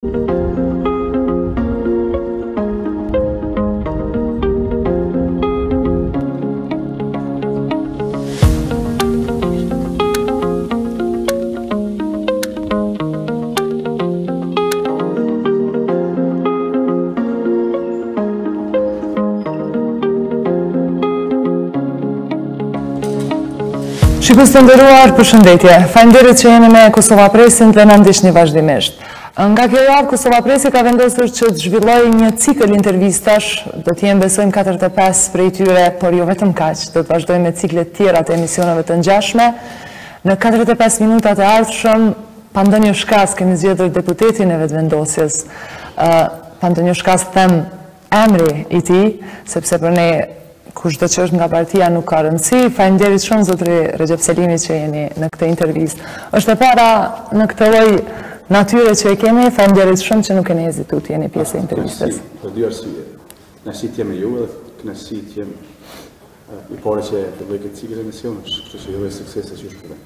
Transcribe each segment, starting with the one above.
Shikues të nderuar, përshëndetje. Faleminderit që jeni me KosovaPressin dhe na ndiqni vazhdimisht. Nga kjo javë, KosovaPressi ka vendosur që të zhvillojë një cikël intervistash, do të jenë besojmë 45 prej tyre, por jo vetëm kaq, do të vazhdojmë me ciklet tjera të emisioneve të ngjashme. Në 45 minutat e ardhshëm, pa ndonjë shkas kemi zgjedhur deputetin e vetëvendosjes. Pa ndonjë shkas them emri i tij, sepse për ne kushdo që është nga partia nuk ka rëndësi. Faleminderit shumë zotri Rexhep Selimit që jeni në këtë intervistë. Është e para në këtë lloj natyre që e kemi, faleminderit shumë që nuk keni hezituar të jeni pjesë e intervistës. Për dy arsye. Kënaqësi të jemi ju dhe kënaqësi të jem i parë që të bëj këtë cikël emisionesh, kështu që ju dhe suksese që ju shpresoj.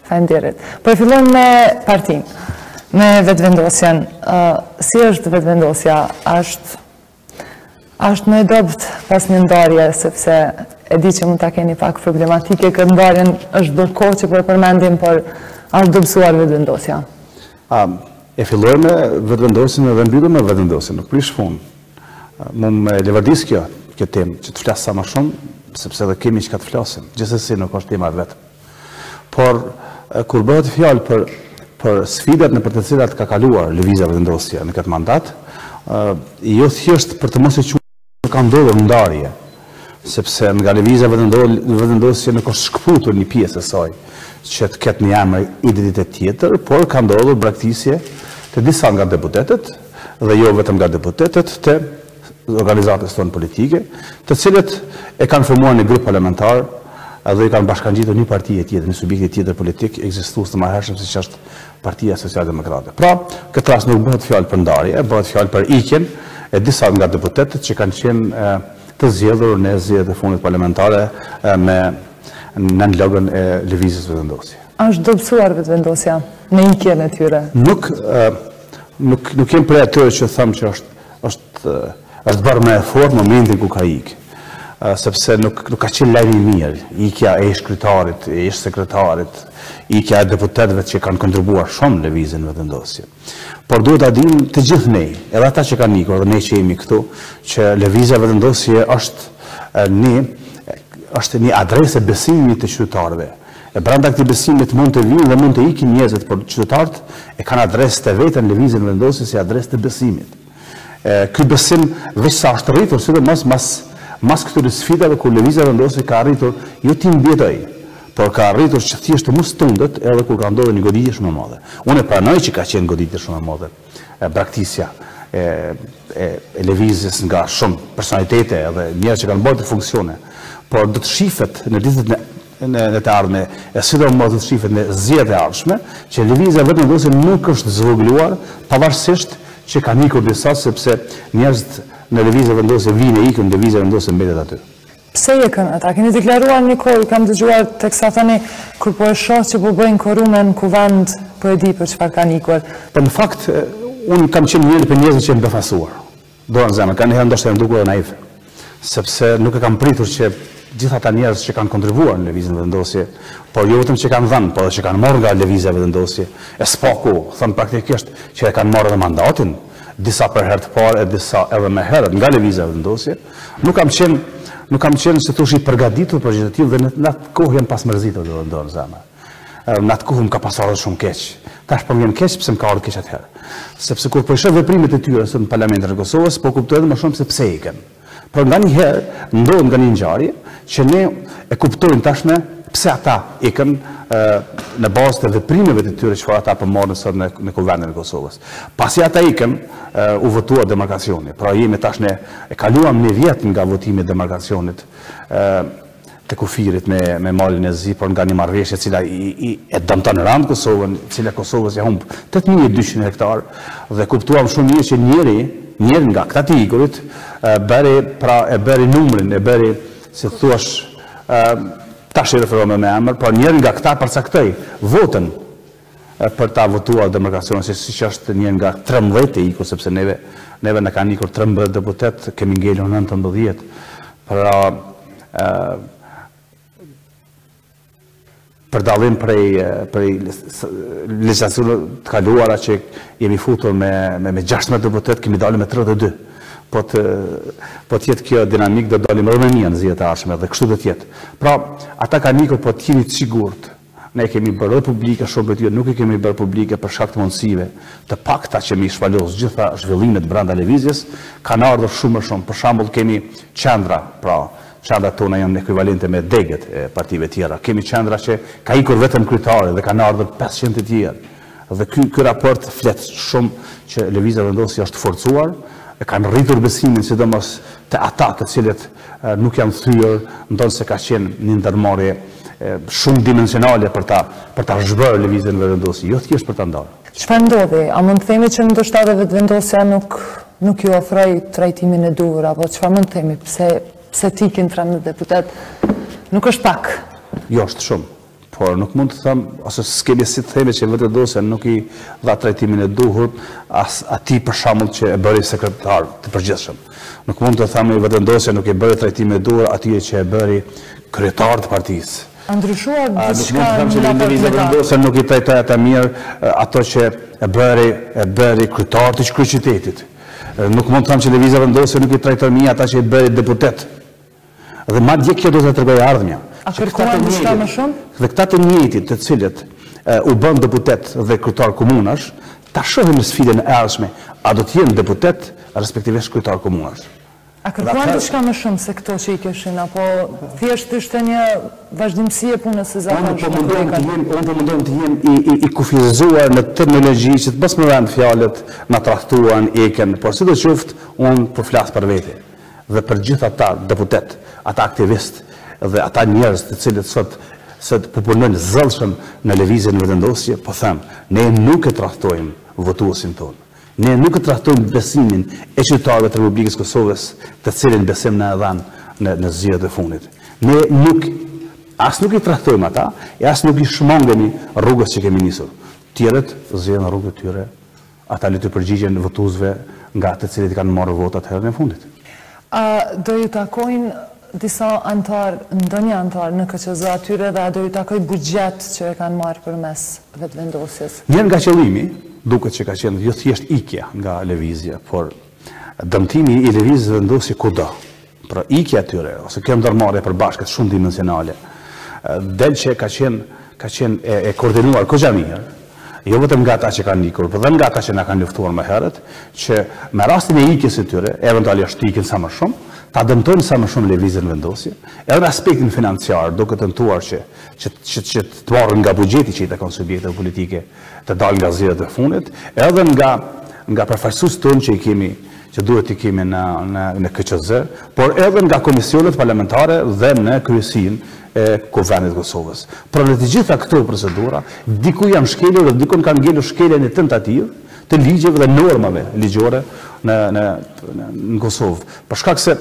Faleminderit. Po fillojmë me partinë, me vetëvendosjen. Si është vetëvendosja? Është më e dobët pas një ndarje, sepse e di që mund ta keni pak problematike, këtë ndarjen është do kohë që po e përmendim, por është dobësuar vetëvendosja. E fillojmë me vetëvendosjen dhe mbyllim me vetëvendosjen, nuk prish punë. Mund me levardis kjo temë, që të flas sa më shumë, sepse edhe kemi çka të flasim. Gjithsesi nuk është tema vetëm. Por kur bëhet fjalë për sfidat në për të cilat ka kaluar lëvizja vetëvendosja në këtë mandat, jo thjesht për të mos e ka ndodhur ndarje, sepse nga lëvizja vetëvendosje nuk është shkputur një pjesë e saj që të ketë një emër identitet tjetër, por ka ndodhur braktisje të disa nga deputetët, dhe jo vetëm nga deputetët, të organizatës tonë politike, të cilët e kanë formuar një grup parlamentar dhe i kanë bashkangjitur një parti tjetër, një subjekt tjetër politik ekzistues të mëhershëm siç është Partia Socialdemokrate. Pra, këtë rast nuk bëhet fjalë për ndarje, bëhet fjalë për ikjen e disa nga deputetët që kanë qenë të zgjedhur në zgjedhjet e fundit parlamentare në logën e lëvizjes vetëvendosje. Është dobësuar vetëvendosja në ikjen e tyre? Nuk kem prej atyre që them që është bërë me efort momentin ku ka ikë. Sepse nuk ka qenë lajmi i mirë, ikja e shkretarit, e sekretarit, ikja e deputetëve që kanë kontribuar shumë në lëvizjen vetëvendosje. Por duhet ta dimë të gjithë ne, edhe ata që kanë ikur dhe ne që jemi këtu, që lëvizja vetëvendosje është një adresë besimi të qytetarëve. E brenda këtij besimit mund të vinë dhe mund të ikin njerëzit, por qytetarët e kanë adresë të vetën lëvizjen vetëvendosje si adresë të besimit. Ky besim veç sa është rritur, sidomos mas këtyre sfidave kur lëvizja vetëvendosje ka arritur jo ti mbjetoj, por ka arritur që thjesht të mos tundet edhe kur ka ndodhur një goditje shumë e madhe. Unë pranoj që ka qenë goditje shumë e madhe, braktisja e lëvizjes nga shumë personalitete edhe njerëz që kanë bërë të funksione, por do të shifet në ditët në të ardhme, e sidomos do të shifet në zgjedhjet e ardhshme, që lëvizja vetëvendosje nuk është zvogëluar, pavarësisht që kanë ikur disa, sepse njerëzit në lëvizje vetëvendosje vinë e ikën, lëvizja vetëvendosje mbetet aty. Pse ikën ata? Keni deklaruar një kohë, kam dëgjuar teksa thoni kur po e shoh që po bëjnë korume në kuvend, po e di për çfarë kanë ikur. Po në fakt unë kam qenë njëri për njerëzit që janë befasuar. Do në zemër, kanë herë ndoshta janë dukur edhe naiv. Sepse nuk e kam pritur që gjithë ata njerëz që kanë kontribuar në lëvizjen vetëvendosje, por jo vetëm që kanë dhënë, por edhe që kanë marrë nga lëvizja vetëvendosje, e s'paku, thon praktikisht që e kanë marrë edhe mandatin, disa për herë të parë e disa edhe më herët nga lëvizja vetëvendosje. Nuk kam qenë se thosh i përgatitur për gjë të tillë dhe në atë kohë jam pas mërzitur do në zemër. Në atë kohë më ka pasur shumë keq. Tash po vjen keq pse më ka ardhur keq atëherë. Sepse kur po shoh veprimet e tyre në Parlamentin e Kosovës, po kuptoj edhe më shumë se pse ikën. Por nganjëherë ndodh nga një ngjarje që ne e kuptojmë tashmë pse ata ikën në bazë të veprimeve të tyre çfarë ata po marrin sot në Kuvendin e Kosovës. Pasi ata ikën, u votua demarkacioni. Pra jemi tash ne e kaluam një vit nga votimi i demarkacionit të kufirit me malin e zi, por nga një marrëveshje e cila e dëmton rand Kosovën, e cila Kosovës ja humb 8200 hektar dhe kuptuam shumë mirë që njëri nga këta të ikurit e bëri numrin, e bëri, si thuash, tash i referohem me emër, por njëri nga këta përcaktoi votën për ta votuar demarkacionin, se si që është një nga 13 e ikur, sepse neve në kanë ikur 13 deputet, kemi ngelur 19. Për dallim prej legjislaturave të kaluara që jemi futur me 16 deputet, kemi dalë me 32. Po tjetë kjo dinamik do dalim edhe më mirë në zgjedhjet e ardhshme dhe kështu do tjetë. Pra, ata kanë ikur, po t'jeni të sigurt. Ne kemi bërë dhe publike, shumë për nuk i kemi bërë publike për shkak të mundësive të pakta që mi shpalos gjitha zhvillimet brenda lëvizjes, kanë ardhur shumë më shumë. Për shembull kemi qendra, pra qendrat tona janë ekuivalente me degët e partive tjera. Kemi qendra që ka ikur vetëm kryetari dhe kanë ardhur 500 të tjerë. Dhe ky raport flet shumë që lëvizja vendosje është forcuar, e kanë rritur besimin sidomos te ata të cilët nuk janë thyer, ndonë se ka qenë një ndërmarrje shumë dimensionale për ta zhbërë lëvizjen vendosje, jo thjesht për ta ndarë. Çfarë ndodhi? A mund të themi që ndoshta vendosja nuk ju ofroi trajtimin e duhur, apo çfarë mund të themi? Pse tikin 13 deputet? Nuk është pak. Jo, është shumë. Por nuk mund të them, ose s'kemi si të themi që vendosja nuk i dha trajtimin e duhur atij për shembull që e bëri sekretar të përgjithshëm. Nuk mund të themi vendosja nuk i bëri trajtimin e duhur atij që e bëri kryetar të partisë. A ndryshuar diçka në vendosja nuk i trajtoi ata mirë ato që e bëri kryetar të kryeqytetit. Nuk mund të them që lëvizja vendosje nuk i trajtoi mirë ata që i bëri deputet. Dhe madje kjo do të tregojë ardhmja. A kërkuan diçka më shumë? Dhe këta të njëjtit të cilët u bën deputet dhe kryetar komunash, ta shohim në sfidën e ardhshme, a do të jenë deputet respektivisht kryetar komunash. A kërkuan diçka më shumë se këto që i kishin, apo thjesht ishte një vazhdimësi e punës së zakonshme? Unë po mundon të jem i kufizuar në terminologji që të mos më vend fjalët na tradhtuan eken, por sidoqoftë unë po flas për vete dhe për gjithë ata deputet, ata aktivistë dhe ata njerëz të cilët sot po punojnë zellshëm në lëvizjen vendosje, po them, ne nuk e tradhtojmë votuesin tonë. Ne nuk e tradhtojmë besimin e qytetarëve të Republikës Kosovës, të cilin besim na e dhanë në zgjedhjet e fundit. Ne nuk i tradhtojmë ata, e as nuk i shmangemi rrugës që kemi nisur. Tjerët zgjedhin rrugën e tyre, ata le të përgjigjen votuesve nga të cilët kanë marrë votat herën e fundit. Do ju takojnë disa ndonjë antar në KQZ atyre dhe a do ju takoj buxhet që e kanë marrë përmes vetvendosjes? Një nga qëllimi duket që ka qenë jo thjesht ikja nga lëvizja, por dëmtimi i lëvizjes vendosje kudo. Pra ikja atyre ose kjo ndërmarrje përbashkët shumë dimensionale, del që ka qenë e koordinuar kogja mirë, jo vetëm nga ata që kanë ikur, por edhe nga ata që na kanë luftuar më herët, që me rastin e ikjes së tyre, eventualisht ikin sa më shumë, ta dëmtojnë sa më shumë lëvizjen vendosje, edhe në aspektin financiar, duke tentuar që të marrën nga buxheti që i takon subjekteve politike të dalë nga zgjedhjet e fundit, edhe nga përfaqësuesit tonë që duhet të kemi në KQZ, por edhe nga komisionet parlamentare dhe në kryesinë e Kuvendit Kosovës. Por në të gjitha këto procedura, diku janë shkelur dhe dikun kanë ngelur shkeljen e tentativë të ligjeve dhe normave ligjore në Kosovë. Për shkak se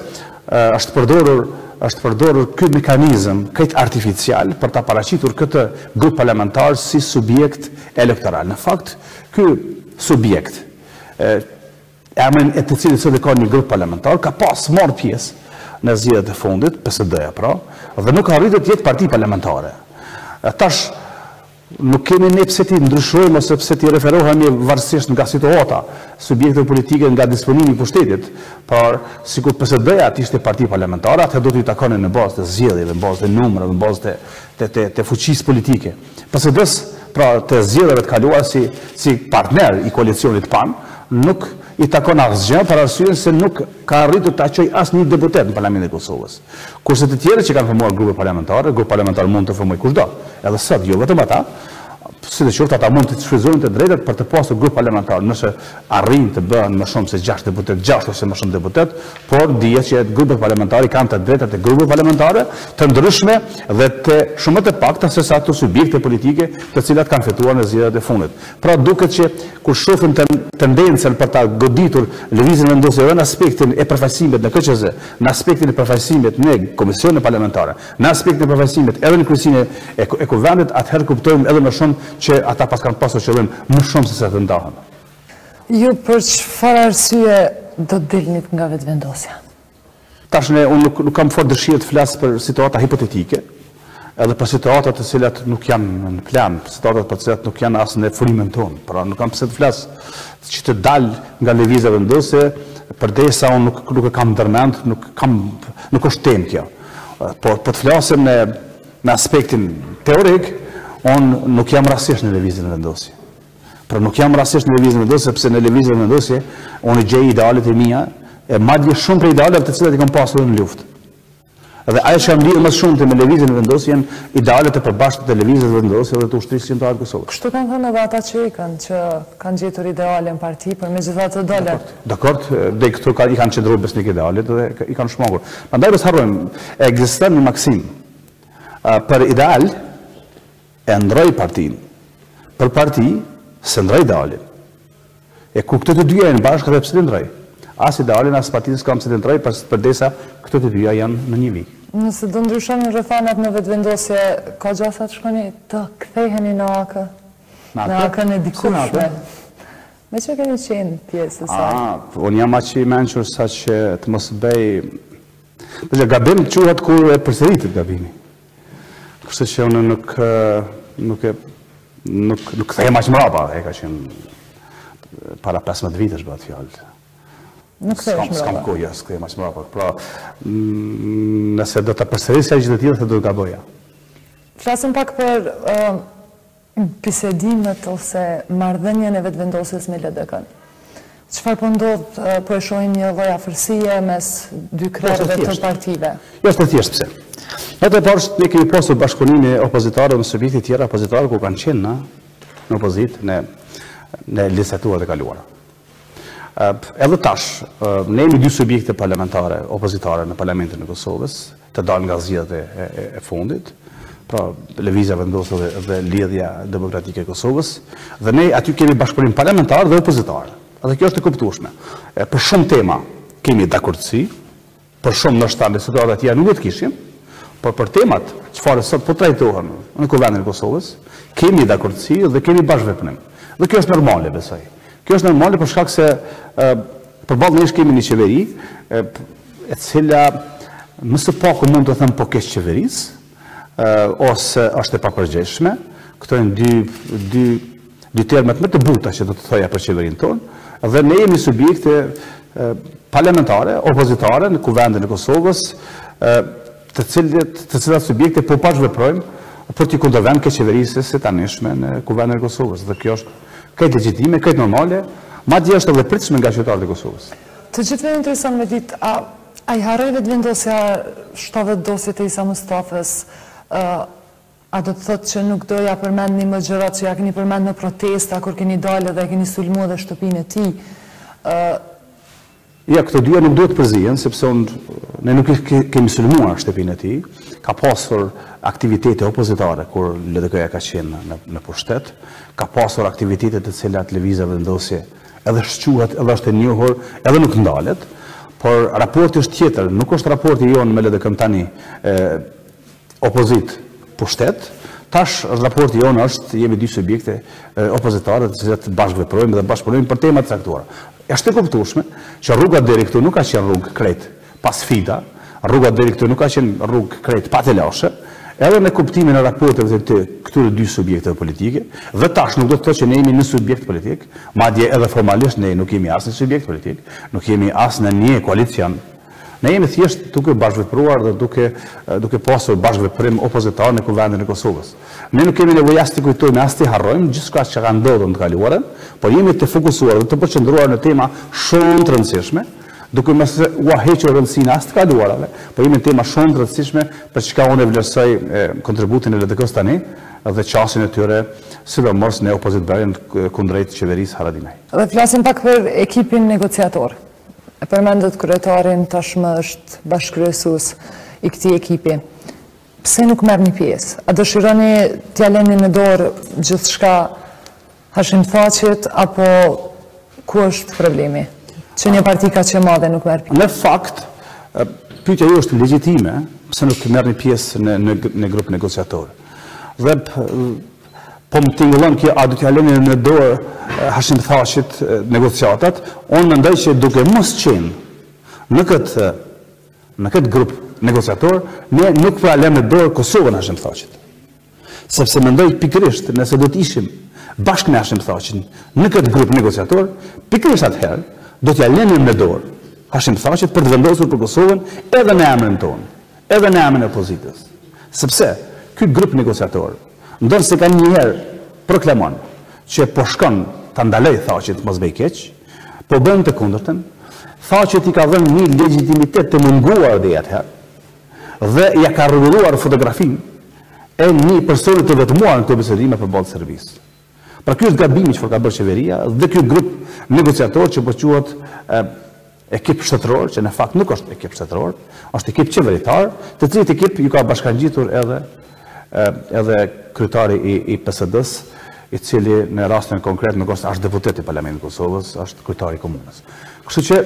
është përdorur ky mekanizëm këtë artificial për ta paraqitur këtë grup parlamentar si subjekt elektoral. Në fakt, ky subjekt emrin e të cilit sot e ka një grup parlamentar ka pas marrë pjesë në zgjedhjet e fundit, PSD-ja pra, dhe nuk ka arritur të jetë parti parlamentare. Tash nuk kemi ne pse ti ndryshojmë ose pse ti referohemi varësisht nga situata subjekteve politike nga disponimi i pushtetit, por sikur PSD-ja ishte parti parlamentare, atë do t'i takonin në bazë të zgjedhjeve, në bazë të numrave, në bazë të fuqisë politike. PSD-s, pra të zgjedhjeve të kaluara si partner i koalicionit PAN, nuk i takon asgjë për arsye se nuk ka arritur ta çojë asnjë deputet në Parlamentin e Kosovës. Kurse të tjerë që kanë formuar grupe parlamentar mund të formojë kushdo. Edhe sot jo vetëm ata, sidoqoftë ata mund të shfrytëzojnë të drejtat për të pasur grup parlamentar, nëse arrin të bëhen më shumë se 6 deputet, 6 ose më shumë deputet, por dihet që grupet parlamentare kanë të drejtat e grupeve parlamentare të ndryshme dhe të shumë të pakta se sa ato subjekte politike të cilat kanë fituar në zgjedhjet e fundit. Pra duket që kur shohim tendencën për ta goditur lëvizjen vendosje edhe në aspektin e përfaqësimit në KQZ, në aspektin e përfaqësimit në komisionet parlamentare, në aspektin e përfaqësimit edhe në kryesinë e Kuvendit, atëherë kuptojmë edhe më shumë që ata pas kanë pasur qëllim më shumë se sa të ndahen. Ju për çfarë arsye do të dilnit nga vetëvendosja? Tash unë nuk kam fort dëshirë të flas për situata hipotetike, edhe për situatat të cilat nuk janë në plan, situatat për të cilat nuk janë as në furimin tonë. Pra nuk kam pse të flas që të dal nga lëvizja vendosje, përderisa unë nuk e kam ndërmend, nuk është temë kjo. Por për të flasim në aspektin teorik, unë nuk jam rastisht në lëvizjen e vendosje. Pra nuk jam rastisht në lëvizjen e vendosje, sepse në lëvizjen e vendosje unë gjej idealet e mia, e madje shumë për idealet të cilat i kam pasur në luftë. Dhe ajo që jam lidhur më shumë me lëvizjen e vendosje janë idealet e përbashkëta të lëvizjes së vendosjes dhe të ushtrisë shqiptare të Kosovës. Kështu kanë thënë edhe ata që kanë gjetur ideale në parti, por megjithatë dolën. Dakor, dhe këtu i kanë qendruar besnik idealet dhe i kanë shmangur. Prandaj mos harrojmë, ekziston një maksim. Për ideal e ndroj partinë. Për parti se ndroj idealin. E ku këto të dyja janë bashkë dhe pse të ndroj? As idealin, as partinë s'kam se të ndroj, përdesa këto të dyja janë në një vijë. Nëse do ndryshoni rrethanat në vetvendosje, ka gjasa të shkoni të ktheheni në AK? Në AK-n e dikushme. Me që keni qenë pjesë e saj? Unë jam aq i mençur sa që të mos bëj... Dhe gabim quhet kur e përsëritet gabimi. Kështu që unë nuk kthehem aq mbrapa, e ka qenë para 15 vitesh bëhet fjalë. Nuk kthehesh mbrapa. S'kam kohë, s'kthehem aq mbrapa. Pra, nëse do ta përsërisja gjë të tilla, do të gaboja. Flasim pak për bisedimet ose marrëdhënien e vetvendosjes me LDK-n. Çfarë po ndodh, po e shohim një lloj afërsie mes dy krerëve të partive? Jo, është e thjeshtë pse. Edhe poshtë ne kemi pasur bashkëpunime opozitarë me subjekte tjera opozitarë ku kanë qenë në opozitë në legislaturat e kaluara. Edhe tash, ne jemi dy subjekte parlamentare opozitare në Parlamentin e Kosovës, të dalë nga zgjedhjet e fundit, pra lëvizja vendosur dhe lidhja demokratike e Kosovës, dhe ne aty kemi bashkëpunim parlamentar dhe opozitar. Dhe kjo është e kuptueshme. Për shumë tema kemi dakordsi, për shumë ndoshta në situata të tjera nuk do të kishim, por për temat çfarë sot po trajtohen në Kuvendin e Kosovës, kemi dakordsi dhe kemi bashkëpunim. Dhe kjo është normale, besoj. Kjo është normale për shkak se përballë nesh kemi një qeveri e cila më së paku mund të them po keq qeverisë, ose është e papërgjeshme. Këto janë dy termat më të buta që do të thoja për qeverinë tonë, dhe ne jemi subjekte parlamentare, opozitare në Kuvendin e Kosovës, të cilat subjekte po bashkëveprojmë për t'i kundërvend ke qeverisë së tanishme në Kuvendin e Kosovës. Dhe kjo është këtë legjitime, këtë normale, madje është edhe pritshme nga qytetarët e Kosovës. Të gjithëve intereson me ditë, a i harroj vetvendosja 7 dosjet e Isa Mustafës, a do të thotë që nuk doja përmend një më gjërat që ja keni përmend në protesta, kur keni dalë dhe keni sulmuar dhe shtëpinë e tij? Ja, këto dyja nuk duhet përzihen, sepse ne nuk kemi sulmuar shtëpinë e tij. Ka pasur aktivitete opozitare kur LDK-ja ka qenë në pushtet, ka pasur aktivitete të cilat lëvizja vendosje edhe shquhet, edhe është e njohur, edhe nuk ndalet, por raporti është tjetër, nuk është raporti jonë me LDK-n tani opozit pushtet, tash raporti jonë është jemi dy subjekte opozitare të cilat bashkëveprojmë dhe bashkëpunojmë për tema të caktuara. Është e kuptueshme që rruga deri këtu nuk ka qenë rrugë krejt pas sfida, rruga deri këtu nuk ka qenë rrugë krejt pa telashe, edhe në kuptimin e raporteve të këtyre dy subjekteve politike, dhe tash nuk do të thotë që ne jemi në subjekt politik, madje edhe formalisht ne nuk jemi as në subjekt politik, nuk jemi as në një koalicion. Ne jemi thjesht duke bashkëvepruar dhe duke pasur bashkëveprim opozitar në Kuvendin e Kosovës. Ne nuk kemi nevojë as të kujtojmë, as të harrojmë gjithçka që ka ndodhur në të kaluarën, por jemi të fokusuar dhe të përqendruar në tema shumë të rëndësishme, duke mos u hequr rëndësinë as të kaluarave, por jemi në tema shumë të rëndësishme për çka unë vlerësoj kontributin e LDK-s tani dhe qasjen e tyre, sidomos në opozitbërjen kundrejt qeverisë Haradinaj. Dhe flasim pak për ekipin negociator. E përmendet kryetarin tashmë është bashkëkryesues i këtij ekipi. Pse nuk merrni pjesë? A dëshironi t'ia lëni në dorë gjithçka Hashim Thaqit, apo ku është problemi? Që një parti ka që madhe nuk merr pjesë? Në fakt, pyetja ju është legjitime, pse nuk merrni pjesë në grup negociator. Dhe po më tingëllon kjo, a du t'ja leni në dorë Hashim Thaqit negociatat, unë mendoj që duke mos qenë në këtë grup negociator, ne nuk pra lem në dorë Kosovën Hashim Thaqit. Sepse mendoj pikërisht, nëse do t'ishim bashkë me Hashim Thaqin në këtë grup negociator, pikërisht atëherë do t'ja lenim në dorë Hashim Thaqit për të vendosur për Kosovën edhe në emrin tonë, edhe në emrin e opozitës. Sepse ky grup negociator ndonë se ka njëherë proklamon që po shkon të ndalej Thaqit mos bëj keq, po bën të kundërtën, Thaqit i ka dhënë një legitimitet të munguar dhe atëherë dhe ja ka rrugulluar fotografinë e një personi të vetmuar në këtë bisedime për ballë Serbisë. Pra ky është gabimi që ka bërë qeveria dhe ky grup negociator që po quhet ekip shtetëror, që në fakt nuk është ekip shtetëror, është ekip qeveritar, të cilit ekip ju ka bashkangjitur edhe kryetari i PSD-s, i cili në rastin konkret nuk është deputet i Parlamentit të Kosovës, është kryetari i komunës. Kështu që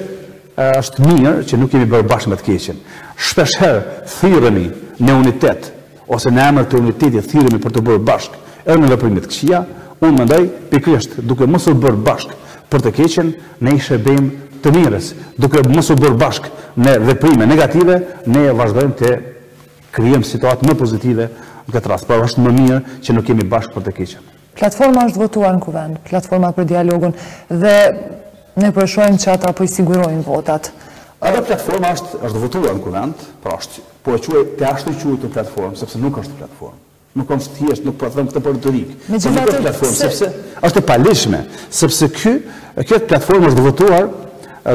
është mirë që nuk jemi bërë bashkë me të keqen. Shpeshherë thirremi në unitet ose në emër të unitetit thirremi për të bërë bashkë edhe në veprimet këqija. Unë mendoj pikërisht duke mos u bërë bashkë për të keqen, ne i shërbejmë të mirës. Duke mos u bërë bashkë në veprime negative, ne vazhdojmë të krijojmë situatë më pozitive në këtë rast. Por është më mirë që nuk jemi bashkë për të keqen. Platforma është votuar në kuvend, platforma për dialogun, dhe ne përshojmë që ata po i sigurojnë votat. Ajo platforma është votuar në kuvend, pra është, po e quaj të ashtu quajtur platformë, sepse nuk është platformë. Nuk është thjesht, nuk po them këtë për retorikë. Nuk është platformë, sepse është e palishme, sepse kjo platformë është votuar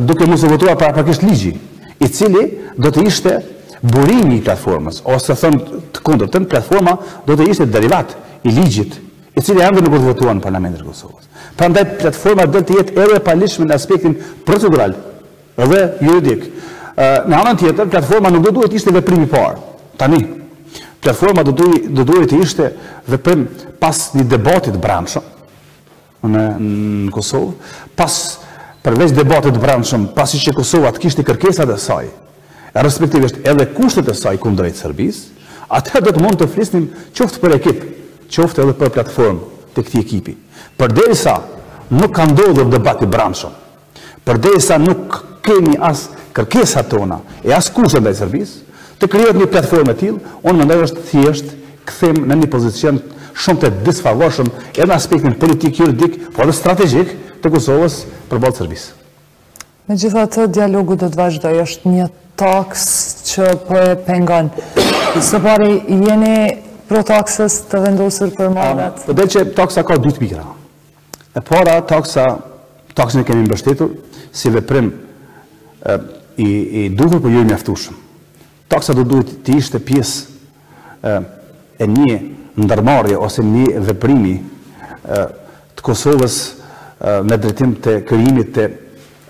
duke mos u votuar paraprakisht ligji, i cili do të ishte burimi i platformës, ose thënë të kundërtën, platforma do të ishte derivat i ligjit, i cili ende nuk do të votuar në Parlamentin e Kosovës. Prandaj platforma do të jetë edhe e palishme në aspektin procedural dhe juridik. Në anën tjetër, platforma nuk do duhet ishte veprim i parë. Tani, platforma do duhet të ishte veprim pas një debatit brendshëm në Kosovë, përveç debatit brendshëm, pasi që Kosova të kishte kërkesat e saj, respektivisht edhe kushtet e saj kundrejt Serbisë, atëherë do të mund të flisnim qoftë për ekip, qoftë edhe për platformë të këtij ekipi. Përderisa nuk ka ndodhur debat i brendshëm, përderisa nuk kemi as kërkesat tona e as kushtet ndaj Serbisë, të krijohet një platformë e tillë, unë mendoj është thjesht kthim në një pozicion shumë të disfavorshëm edhe në aspektin politik, juridik, por edhe strategjik të Kosovës përballë Serbisë. Megjithatë, dialogu do të vazhdojë, është një taks që po e pengon. Së pari, jeni pro taksës të vendosur për marrat? Po del që taksa ka dy pikra. E para, taksën e kemi mbështetur si veprim i duhur për jo i mjaftueshëm. Taksa do duhet të ishte pjesë e një ndërmarrje ose një veprimi të Kosovës në drejtim të krijimit të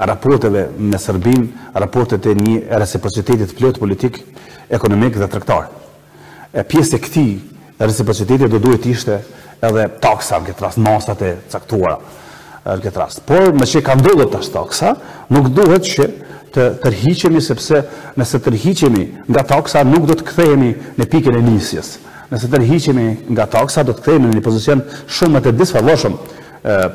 raporteve me Serbinë, raportet e një reciprocitetit plot politik, ekonomik dhe tregtar. Pjesë e këtij reciprociteti do duhet të ishte edhe taksa, në këtë rast masat e caktuara në këtë rast. Por me që ka ndodhur tash taksa, nuk duhet që të tërhiqemi, sepse nëse tërhiqemi nga taksa nuk do të kthehemi në pikën e nisjes. Nëse tërhiqemi nga taksa do të kthehemi në një pozicion shumë të disfavorshëm,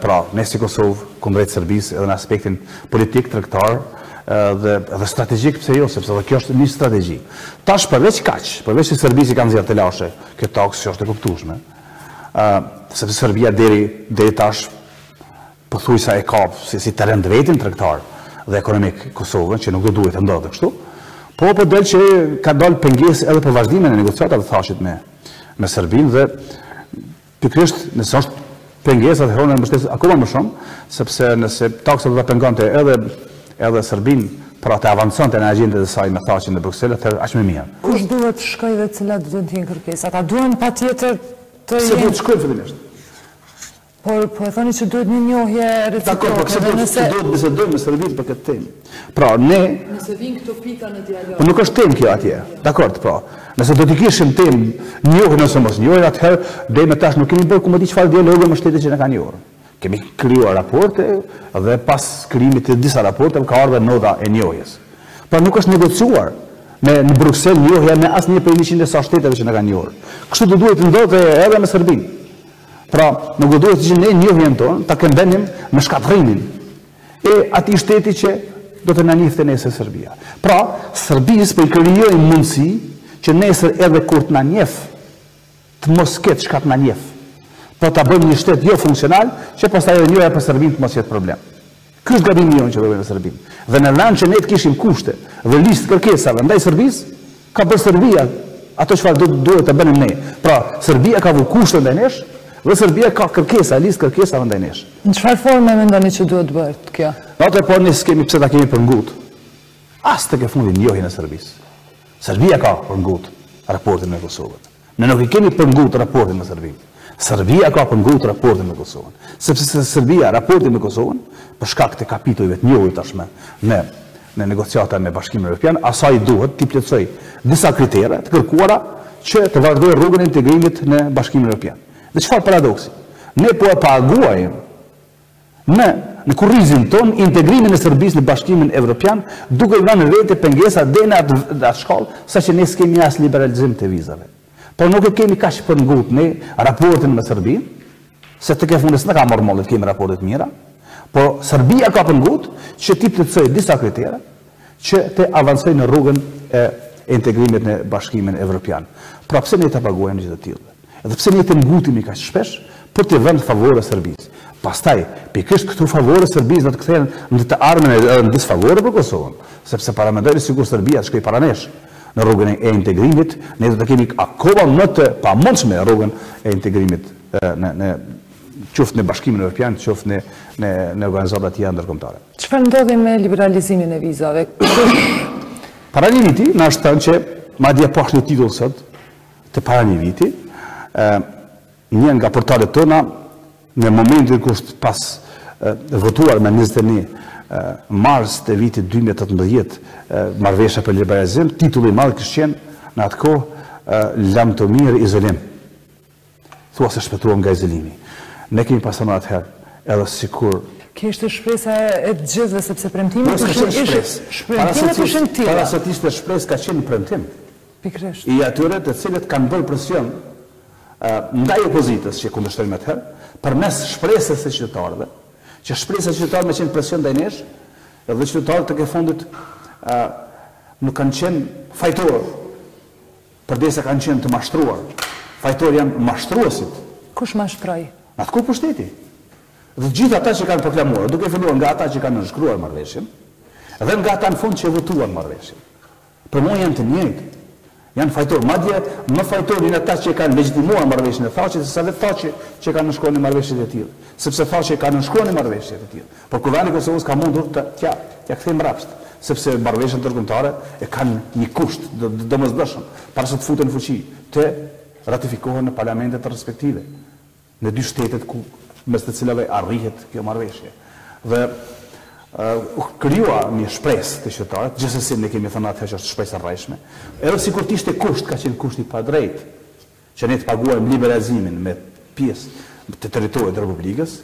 pra ne si Kosovë kundrejt Serbisë edhe në aspektin politik, tregtar dhe strategjik, pse jo, sepse kjo është një strategji. Tash përveç kaq, përveç se Serbisë i kanë nxjerrë të lashe kjo taksë që është e kuptueshme, sepse Serbia deri tash pothuajse e ka si terren të vetin tregtar dhe ekonomik Kosovën, që nuk do duhet të ndodhte kështu. Po del që ka dalë pengesë edhe për vazhdimin e negociatave të Thaqit me Serbinë dhe pikërisht nëse është pengesat e honë mbështesin akoma më shumë, sepse nëse taksa do ta pengonte edhe Serbinë për të avanconte në agjendën e saj me Thaqin në Bruksel, atëherë aq më mirë. Kush duhet të shkojë dhe cilat duhet të jenë kërkesat? Ata duhen patjetër të jenë. Se duhet të shkojnë fillimisht. Por po e thoni që duhet një njohje reciproke. Dakor, nëse duhet bisedojmë me Serbinë për këtë temë. Pra, nëse vinë këto pika në dialog. Po nuk është temë kjo atje. Dakor, pra. Nëse do të kishim temë njohje ose mos njohje, atëherë deri më tash nuk kemi bërë ku më di çfarë dialogu me shtetet që na kanë njohur. Kemi krijuar raporte dhe pas krijimit të disa raporteve ka ardhur nota e njohjes. Pra nuk është negociuar në Bruksel njohja me asnjë prej 100 sa shteteve që na kanë njohur. Kështu do duhet të ndodhte edhe me Serbinë. Pra, nuk duhet që ne njohjen tonë ta këmbenim me shkatrimin e atij shteti që do të na njihte nesër Serbia. Pra, Serbisë po i krijojmë mundësi që nesër edhe kur të na njeh, të mos ketë çka të na njeh. Po ta bëjmë një shtet jo funksional, që pastaj edhe njohja për Serbinë të mos jetë problem. Ky është gabimi jonë që do bëjmë në Serbinë. Dhe në vend që ne të kishim kushte dhe listë kërkesave ndaj Serbisë, ka bërë Serbia ato çfarë duhet të bënim ne. Pra, Serbia ka vënë kushte ndaj nesh dhe Serbia ka kërkesa, listë kërkesave ndaj nesh. Në çfarë forme mendoni që duhet bëhet kjo? Natë po ne skemi pse ta kemi përngut. As të ke fundit njohjen e Serbisë. Serbia ka përngut raportin me Kosovën. Ne nuk i kemi përngut raportin me Serbinë. Serbia ka përngut raportin me Kosovën. Sepse Serbia raportin me Kosovën, për shkak të kapitujve të njohur tashmë në negociata me Bashkimin Evropian, asaj duhet t'i plotësoj disa kritere të kërkuara që të vazhdojë rrugën e integrimit në Bashkimin Evropian. Dhe çfarë paradoksi? Ne po e paguajmë në kurrizin ton integrimin e Serbisë në Bashkimin Evropian, duke i vënë vetë pengesa deri në atë shkallë, saqë ne s'kemi as liberalizim të vizave. Por nuk e kemi kaq përngut ne raportin me Serbinë, se të ke fundit s'na ka marrë mollet, kemi raporte të mira, por Serbia ka përngut që ti plotësoj disa kritere që të avancojë në rrugën e integrimit në Bashkimin Evropian. Pra pse ne ta paguajmë gjë të tillë? Edhe pse ne të ngutemi kaq shpesh për të vënë favore Serbisë. Pastaj, pikërisht këtu favore Serbisë do të kthehen në të ardhmen në disfavore për Kosovën, sepse paramendojnë sikur Serbia të shkojë para nesh në rrugën e integrimit, ne do të kemi akoma më të pamundshme rrugën e integrimit në qoftë në Bashkimin Evropian, qoftë në organizata të tjera ndërkombëtare. Çfarë ndodhi me liberalizimin e vizave? Para një viti, na është thënë që madje po është një titull sot të para një viti, një nga portalet tona në momentin kur pas votuar me 21 mars të vitit 2018 marrëveshja për liberalizim, titulli i madh kishte qenë në atë kohë Lamtomir izolim. Thua se shpëtuam nga izolimi. Ne kemi pasur atëherë edhe sikur kjo ishte shpresa e të gjithëve sepse premtimi ishte para se të ishte shpresë ka qenë premtim. Pikërisht. I atyre të cilët kanë bërë presion ndaj opozitës që kundërshtojnë atëherë, përmes shpresës së qytetarëve, që shpresa e qytetarëve me qenë presion ndaj nesh, edhe qytetarët të ke fundit nuk kanë qenë fajtorë, përdesa kanë qenë të mashtruar. Fajtorë janë mashtruesit. Kush mashtroi? Atë ku pushteti. Dhe gjithë ata që kanë proklamuar, duke filluar nga ata që kanë nënshkruar marrëveshjen, dhe nga ata në fund që votuan marrëveshjen. Për mua janë të njëjtë. Janë fajtorë, madje më fajtorë janë ata që kanë legjitimuar marrëveshjen e thaqit, se sa vetë thaqit që kanë nënshkruar marrëveshjet e tilla. Sepse thaqit kanë nënshkruar marrëveshjet e tilla. Por Kuveni i Kosovës ka mundur të t'ja kthejë mbrapsht, sepse marrëveshjet ndërkombëtare e kanë një kusht domosdoshëm para se të futen në fuqi, të ratifikohen në parlamentet të respektive, në dy shtetet ku mes të cilave arrihet kjo marrëveshje. Dhe krijua një shpresë të qytetarët, gjithsesi ne kemi thënë atëherë që është shpresë e rrejshme, edhe sikur të ishte kusht, ka qenë kushti i padrejtë, që ne të paguajmë liberalizimin me pjesë të territorit të Republikës,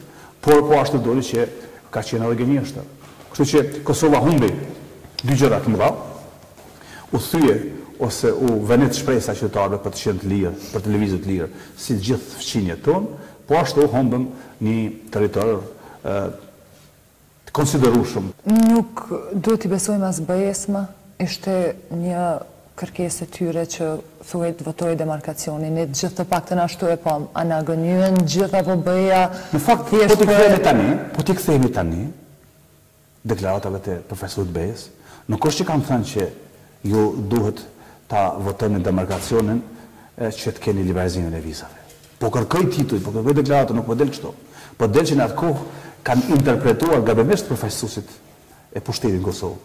por po ashtu doli që ka qenë edhe gënjeshtër. Kështu që Kosova humbi dy gjëra të mëdha, u thye ose u venet shpresa qytetarëve për të qenë të lirë, për të lëvizur të lirë, si të gjithë fqinjet tonë, po ashtu humbëm një territor konsiderueshëm. Nuk duhet i besojmë as BE-s-ma, ishte një kërkesë e tyre që thuhet votoi demarkacionin, ne gjithë të paktën ashtu e pam, a na gënyen gjithë apo BE-ja? Në fakt, po t'i kthehemi tani deklaratave të profesorit BE-s, nuk është që kanë thënë që ju duhet ta votojnë demarkacionin që të keni liberalizimin e vizave. Po kërkoj titull, po kërkoj deklaratë, nuk po del kështu. Po del që në atë kohë kanë interpretuar gabimisht profesusit e pushtetit në Kosovë.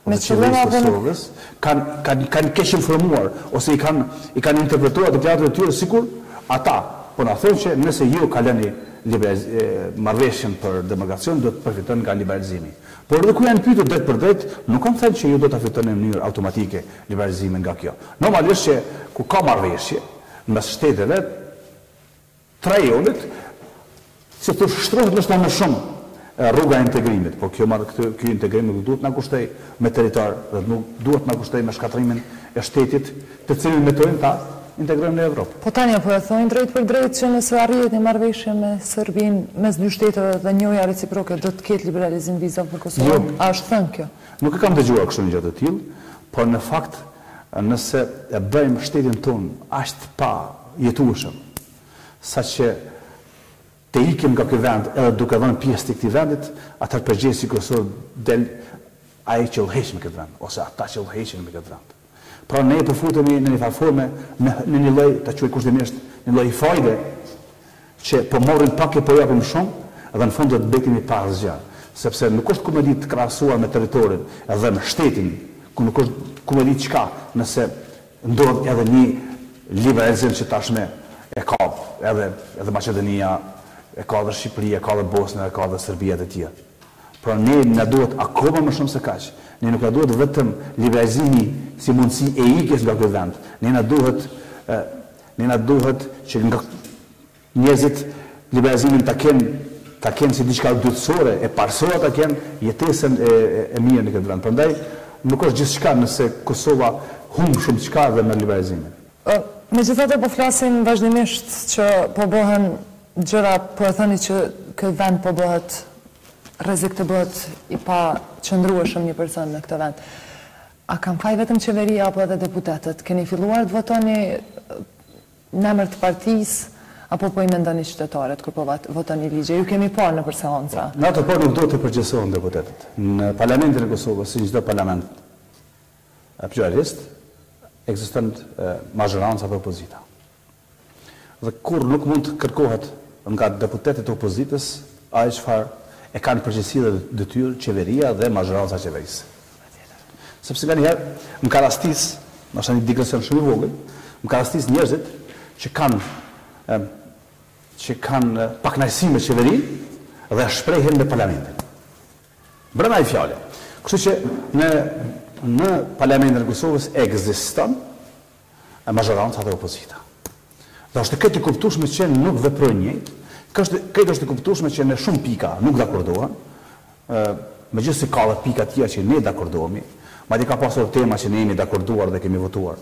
Ose qeverisë Kosovës, kanë keq informuar, ose i kanë interpretuar deklaratët e tyre sikur ata, po na thonë që nëse ju kaloni marrëveshjen për demarkacion, do të përfitoni nga liberalizimi. Por edhe ku janë pyetur drejt për drejt, nuk kanë thënë që ju do ta fitoni në mënyrë automatike liberalizimin nga kjo. Normalisht që ku ka marrëveshje mes shteteve, trajonit, se të shtrohet nështë më shumë rruga e integrimit, por kjo integrim nuk duhet na kushtoj me territor, dhe nuk duhet na kushtoj me shkatrimin e shtetit, të cilin metojnë ta integrojmë në Evropë. Po tani, po e thonë drejt për drejt që nëse arrihet një marrëveshje me Serbinë mes dy shteteve dhe njohja reciproke do të ketë liberalizim vizave për Kosovën? A është thënë kjo? Nuk e kam dëgjuar kështu një gjë të tillë, por në fakt nëse e bëjmë shtetin tonë aq të pa jetueshëm, saqë të ikim nga ky vend edhe duke dhënë pjesë të këtij vendit, atëherë përgjegjësi i Kosovës del ai që udhëheq me këtë vend, ose ata që udhëheqin me këtë vend. Pra ne përfutemi në një farforme në një lloj, ta quaj kushtimisht, një lloj fajde që po morrim pak e po japim shumë dhe në fund do të bëkemi pa asgjë, sepse nuk është komedi të krahasuar me territorin edhe me shtetin, ku nuk është komedi çka nëse ndodh edhe një liberalizim që tashme e ka edhe Maqedonia, e ka dhe Shqipëria, e ka dhe Bosnia, e ka dhe Serbia dhe tjerë. Pra ne na duhet akoma më shumë se kaq. Ne nuk na duhet vetëm liberalizimi si mundësi e ikjes nga ky vend. Ne na duhet që nga njerëzit liberalizimin ta kenë si diçka dytësore, e parësore ta kenë jetesën e mirë në këtë vend. Prandaj nuk është gjithçka nëse Kosova humb shumë çka dhe me liberalizimin. Megjithatë po flasin vazhdimisht që po bëhen gjëra, po e thoni që ky vend po bëhet rrezik të bëhet i pa qëndrueshëm një person në këtë vend. A kam faj vetëm qeveria apo edhe deputetët? Keni filluar të votoni në emër të partisë apo po i mendoni qytetarët kur po votoni ligje? Ju kemi parë në seanca. Në atë por nuk do të përgjegjësohen deputetët. Në Parlamentin e Kosovës, si çdo parlament pluralist, ekziston majoranca apo opozita. Dhe kur nuk mund të kërkohet nga deputetët e opozitës ai çfarë e kanë përgjegjësi dhe detyrë qeveria dhe majoranca e qeverisë. Sepse nganjëherë më ka rastis, ndoshta një digresion shumë i vogël, më ka rastis njerëzit që kanë pakënaqësi me qeverinë dhe shprehen me parlamentin. Brenda i fjalë. Kështu që në Parlamentin e Kosovës ekziston majoranca dhe opozita. Dhe është këtë i kuptueshme që nuk veprojnë njëjtë. Këtë është i kuptueshme që në shumë pika nuk dakordohen, megjithëse ka edhe pika tjera që ne dakordohemi, madje ka pasur tema që ne jemi dakorduar dhe kemi votuar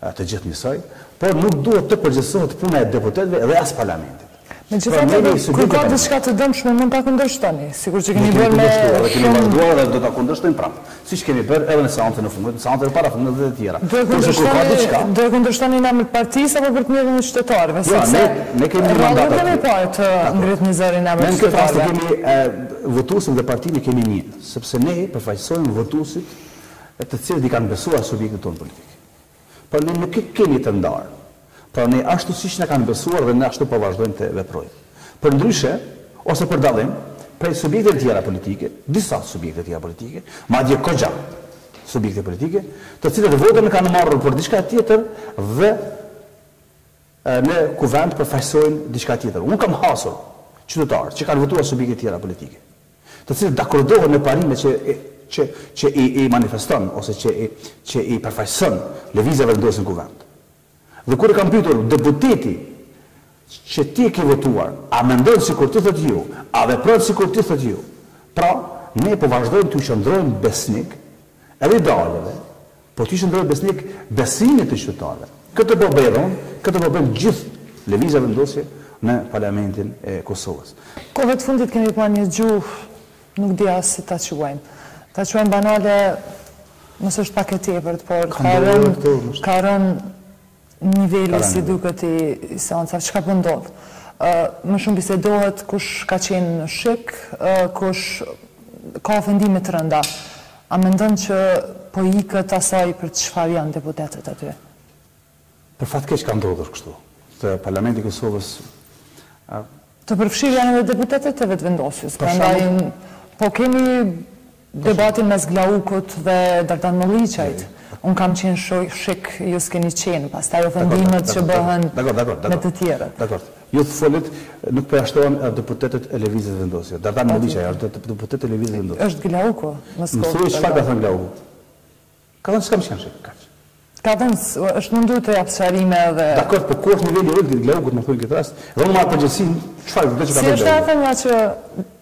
të gjithë njësoj, por nuk duhet të përgjegjësohet puna e deputetëve dhe as parlamentit. Megjithatë, kur ka diçka të dëmshme mund ta kundërshtoni, sikur që keni bërë me kemi vazhduar dhe do ta kundërshtojmë prapë. Siç kemi bërë edhe në seancën e fundit, në seancën e parafundit dhe të tjera. Do e kundërshtoni në emër të partisë apo për të mirën e qytetarëve? Jo, ne kemi një mandat aty. Ne kemi parë të ngrit mizerin në emër të qytetarëve. Ne kemi votuesin dhe partinë kemi një, sepse ne përfaqësojmë votuesit të cilët i kanë besuar subjektit tonë politik. Por ne nuk kemi të ndarë. Pra ne ashtu siç na kanë besuar dhe ne ashtu po vazhdojmë të veprojmë. Për ndryshe, ose për dallim, prej subjekteve të tjera politike, disa subjekte të tjera politike, madje kogja subjekte politike, të cilët votën e kanë marrur për diçka tjetër dhe në kuvend përfaqësojnë diçka tjetër. Unë kam hasur qytetarë që kanë votuar subjekte të tjera politike, të cilët dakordohen me parimet që i manifeston ose që i përfaqëson lëvizjeve vendosur në kuvend. Dhe kur e kam pyetur deputeti që ti ke votuar, a mendon sikur ti thotë ju, a vepron sikur ti thotë ju. Pra, ne po vazhdojmë të qëndrojmë besnik edhe idealeve, po të qëndrojmë besnik besimit të qytetarëve. Këtë po bëjmë, këtë po bëjmë gjithë lëvizja vendosje në Parlamentin e Kosovës. Kohëve të fundit kemi pa një gjuhë, nuk dia si ta quajmë. Ta quajmë banale, nëse është pak e tepërt, por ka rënë niveli si duket i seancave, çka po ndodh. Më shumë bisedohet kush ka qenë në shik, kush ka ofendime të rënda. A mendon që po ikët asaj për çfarë janë deputetët aty? Për fat keq ka ndodhur kështu. Te Parlamenti i Kosovës të përfshirë janë edhe deputetët e vetëvendosjes. Prandaj po kemi debatin mes Glaukut dhe Dardan Molliçajt. Unë kam qenë shik, ju s'keni qenë, pastaj ofendimet që bëhen me të tjerët. Dakor. Ju të folit nuk përjashtohen deputetët e lëvizjes vendosje. Dardan Molliçaj është deputet e lëvizjes vendosje. Është Glauku, mos kohë. Mësoj çfarë ka thënë Glauku. Ka thënë s'kam qenë shik, kaq. Ka thënë është mundur të jap sqarime edhe. Dakor, po ku është niveli i ulët i Glaukut më thonë këtë rast? Dhe unë marr përgjegjësinë çfarë do të ka bërë. Si është thënë që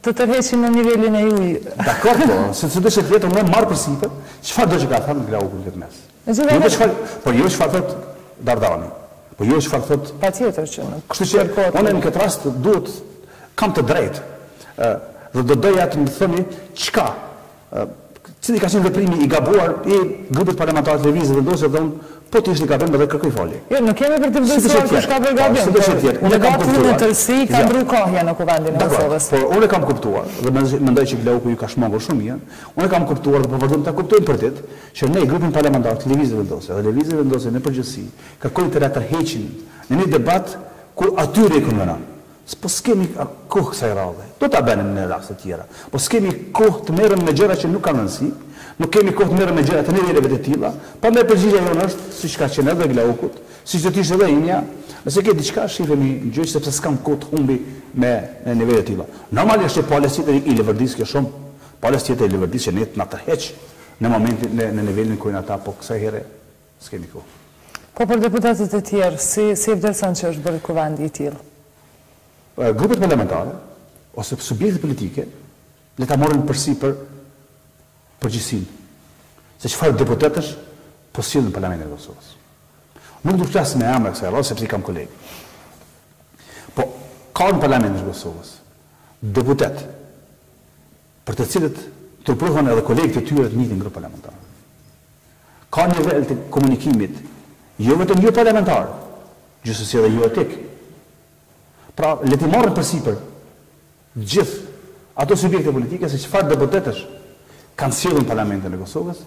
të tërheqin në nivelin e juaj. Dakor, po, se çdo që vetë unë marr për sipër, çfarë do të ka thënë Glauku në këtë mes. Jo çfarë, por jo çfarë thot Dardani. Po jo çfarë thot. Patjetër që në. Kështu që unë në këtë rast duhet kam të drejtë. Dhe do doja të më thoni çka cili ka qenë veprimi i gabuar i grupit parlamentar të lëvizjes vendose dhe unë po të ishte gabim edhe kërkoj falje. Jo, nuk kemi për të vlerësuar kush ka bërë gabim. Unë kam kuptuar. Në tërësi ka ndru kohja në kuvendin e Kosovës. Por unë kam kuptuar dhe mendoj që Glauku ju ka shmangur shumë mirë. Unë kam kuptuar dhe po vazhdojmë ta kuptojmë për ditë që ne grupin parlamentar të lëvizjes vendose dhe lëvizjes vendose në përgjithësi kërkojmë të tërheqin në një debat ku atyre i konvenon. Po s'kemi kohë kësaj radhe. Do ta bënim në raste të tjera. Po s'kemi kohë të merrem me gjëra që nuk kanë rëndësi. Nuk kemi kohë të merrem me gjëra të niveleve të tilla. Prandaj përgjigjja jonë është siç ka qenë edhe Glaukut, siç do të ishte edhe imja, nëse ke diçka shifemi gjë sepse s'kam kohë të humbi me nivele të tilla. Normalisht është palestitë i Leverdis kjo shumë. Palestitë i Leverdis që ne na tërheq në momentin në nivelin ku janë ata, po kësaj here s'kemi kohë. Po për deputatët e tjerë, si e vlerëson që është bërë kuvendi i tillë? Grupet parlamentare ose subjekte politike le ta morën përsipër përgjegjësinë. Se çfarë deputetësh po sillen në Parlamentin e Kosovës. Nuk do të flas me emra kësaj rrugë sepse kam kolegë. Po ka në Parlamentin e Kosovës deputet për të cilët turpërohen edhe kolegët e tyre të njëjtin grup parlamentar. Ka nivel të komunikimit jo vetëm jo parlamentar, gjithsesi edhe jo etik. Pra, le të marrën përsipër gjithë ato subjekte politike se çfarë deputetësh kanë sjellur në Parlamentin e Kosovës,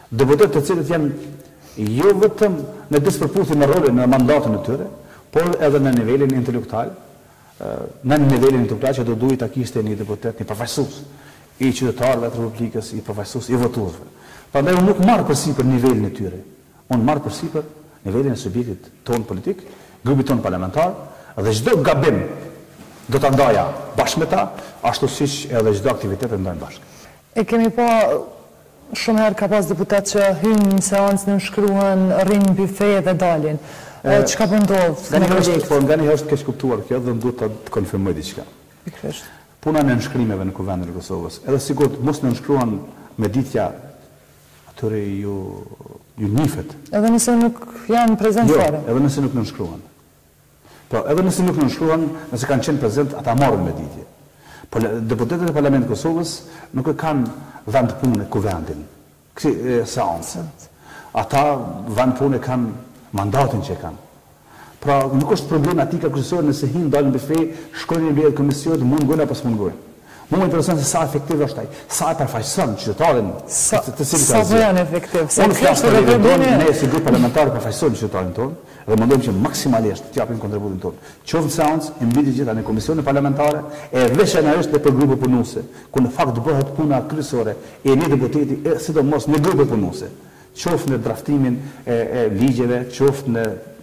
deputetë të cilët janë jo vetëm në disproporcion me rolin në mandatën e tyre, por edhe në nivelin intelektual, që do duhet ta kishte një deputet, një përfaqësues i qytetarëve të Republikës, i përfaqësues i votuesve. Prandaj unë nuk marr përsipër nivelin e tyre. Unë marr përsipër nivelin e subjektit ton politik, grupit ton parlamentar, dhe çdo gabim do ta ndaja bashkë me ta, ashtu siç edhe çdo aktivitet e ndajmë bashkë. E kemi po shumë herë ka pas deputet që hynë në seancë, nënshkruhen, rrinë bife dhe dalin. Çka po ndodh? Nga një herë është keq kuptuar kjo dhe duhet të konfirmoj diçka. Pikërisht. Puna në nënshkrimeve në Kuvendin e Kosovës, edhe sigurt mos nënshkruan me ditja atyre ju nifet. Edhe nëse nuk janë prezent fare. Jo, edhe nëse nuk nënshkruan. Po, edhe nëse nuk nënshkruan, nëse kanë qenë prezent, ata marrin me ditje. Po deputetët e Parlamentit të Kosovës nuk e kanë vend punë kuvendin, seancën. Ata vend punë kanë mandatin që e kanë. Pra nuk është problematika kryesore nëse hinë dalin bife, shkojnë në mbledhje komisionet, mungojnë apo s'mungojnë. Mua më intereson se sa efektiv është ai, sa e përfaqëson qytetarin të cilin sa po janë efektiv. Unë flas për vendin ne si grup parlamentar përfaqësojmë qytetarin tonë dhe mundojmë që maksimalisht të japim kontributin tonë. Qoftë në seancë, e mbi të gjitha në komisionet parlamentare, e veçanërisht për grupet punuese, ku në fakt bëhet puna kryesore e një deputeti, sidomos në grupet punuese. Qoftë në draftimin e ligjeve, qoftë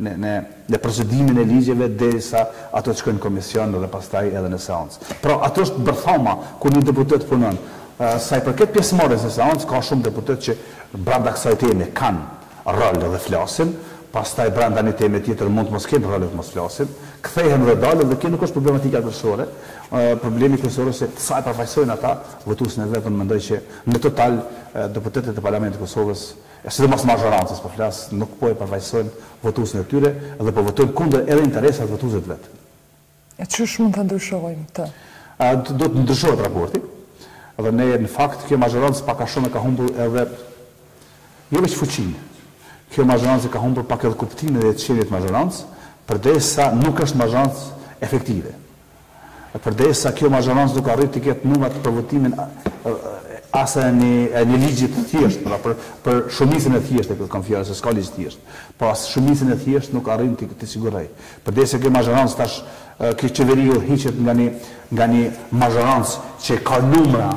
në procedimin e ligjeve derisa ato të shkojnë në komision dhe pastaj edhe në seancë. Pra ato është bërthama ku një deputet punon. Sa i përket pjesëmarrjes në seancë, ka shumë deputet që brenda kësaj teme kanë rol dhe flasin, pastaj brenda një teme tjetër mund të mos kenë rol dhe mos flasin, kthehen dhe dalin dhe kjo nuk është problematika kryesore. Problemi kryesor është se sa e përfaqësojnë ata votuesin e vetëm, mendoj që në total deputetët e Parlamentit të Kosovës, sidomos mazhorancës po flas, nuk po e përfaqësojnë votuesin e tyre dhe po votojnë kundër edhe interesave të votuesve të vet. E ç'është mund ta ndryshojmë këtë? Do të ndryshohet raporti. Dhe ne në fakt kjo mazhorancë pak a shumë e ka humbur edhe jo vetëm fuqinë. Kjo mazhorancë ka humbur pak edhe kuptimin e çështjes mazhorancë, përderisa nuk është mazhorancë efektive. Përderisa kjo mazhorancë nuk arrit të ketë numrat për votimin asa një ligjit të thjeshtë, për shumicën e thjeshtë, këtë kam fjalë se s'ka ligj të thjeshtë, po as shumicën e thjeshtë nuk arrin të siguroj. Përderisa kjo mazhorancë tash, kjo qeveriu hiqet nga një mazhorancë që ka numra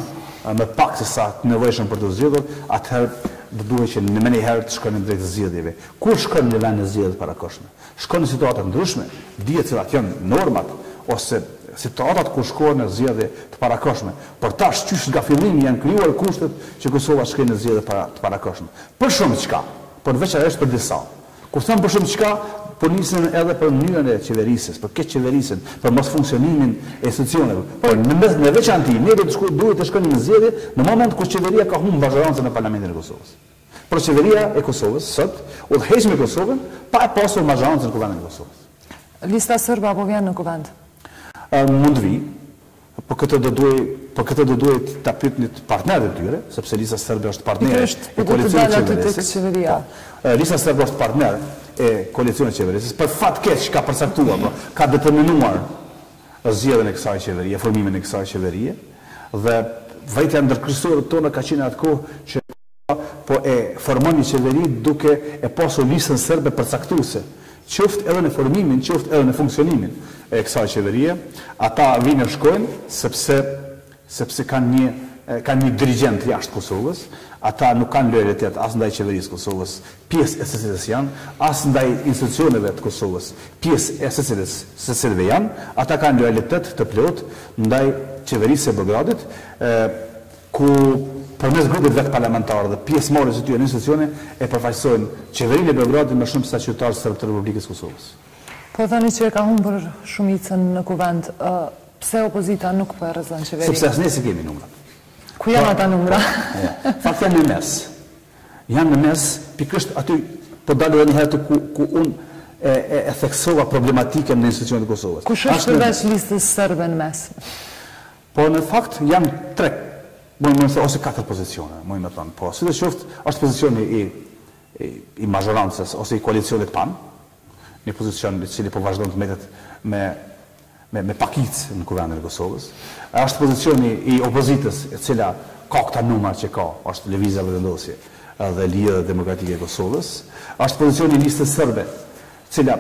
me pak se sa të nevojshëm për të zgjedhur, atëherë do duhet që në menjëherë të shkojnë drejt zgjedhjeve. Kur shkojnë në vend të zgjedhjeve parakoshme? Shkojnë në situata ndryshme, dihet se ato janë normat ose situatat ku shkojnë në zgjedhje të parakoshme. Por tash qysh nga fillimi janë krijuar kushtet që Kosova shkojë në zgjedhje të parakoshme. Për shumë çka, por veçanërisht për disa. Kur them për shumë çka, po nisin edhe për mënyrën e qeverisjes, për këtë qeverisjen, për mos funksionimin e institucioneve. Por në veçantë ne duhet të shkojmë në zgjedhje në moment kur qeveria ka humbur mazhorancën në Parlamentin e Kosovës. Por qeveria e Kosovës, sot, udhëheq me Kosovën, pa e pasur mazharancën në kuvendin e Kosovës. Lista sërbe apo vjen në kuvend? Mund vi, po këtë do duhet ta pyetni partnerët e tyre, sepse lista sërbe është partnere e koalicionit qeverisë. Lista sërbe është partner e koalicionit qeverisë, për fat keq ka përcaktuar, ka determinuar zgjedhjen e kësaj qeverie, formimin e kësaj qeverie, dhe vërejtja ndërkryesorët tonë ka qenë atë kohë që po e formon një qeveri duke e pasur listën sërbe përcaktuese, qoftë edhe në formimin, qoftë edhe në funksionimin e kësaj qeverie. Ata vinë e shkojnë sepse kanë një dirigjent jashtë Kosovës. Ata nuk kanë lojalitet as ndaj qeverisë Kosovës, pjesë e secilës janë, as ndaj institucioneve të Kosovës, pjesë e secilëve janë. Ata kanë lojalitet të plot ndaj qeverisë së Beogradit, ku përmes grupit vetë parlamentarë dhe pjesëmarrjes së tyre në institucione e përfaqësojnë qeverinë e Beogradit më shumë se qytetarët sërbë të Republikës Kosovës. Po thani që e ka humbur shumicën në kuvend, pse opozita nuk po e rrezon qeverinë? Sepse asnjë si kemi numra. Ku janë ata numra? Fakt janë në mes. Janë në mes, pikërisht aty po dalë edhe një herë ku unë e theksova problematikën në institucionet e Kosovës. Kush është përveç listës sërbe në mes? Po në fakt janë 3, ose 4 pozicione, mund të thonë. Po, sidoqoftë është pozicioni i mazhorancës ose i koalicionit PAN, një pozicion i cili po vazhdon të mbetet me pakicë në kuvendin e Kosovës. Është pozicioni i opozitës, e cila ka këta numra që ka, është Lëvizja Vendosje dhe Lidhja Demokratike e Kosovës. Është pozicioni i listës sërbe, e cila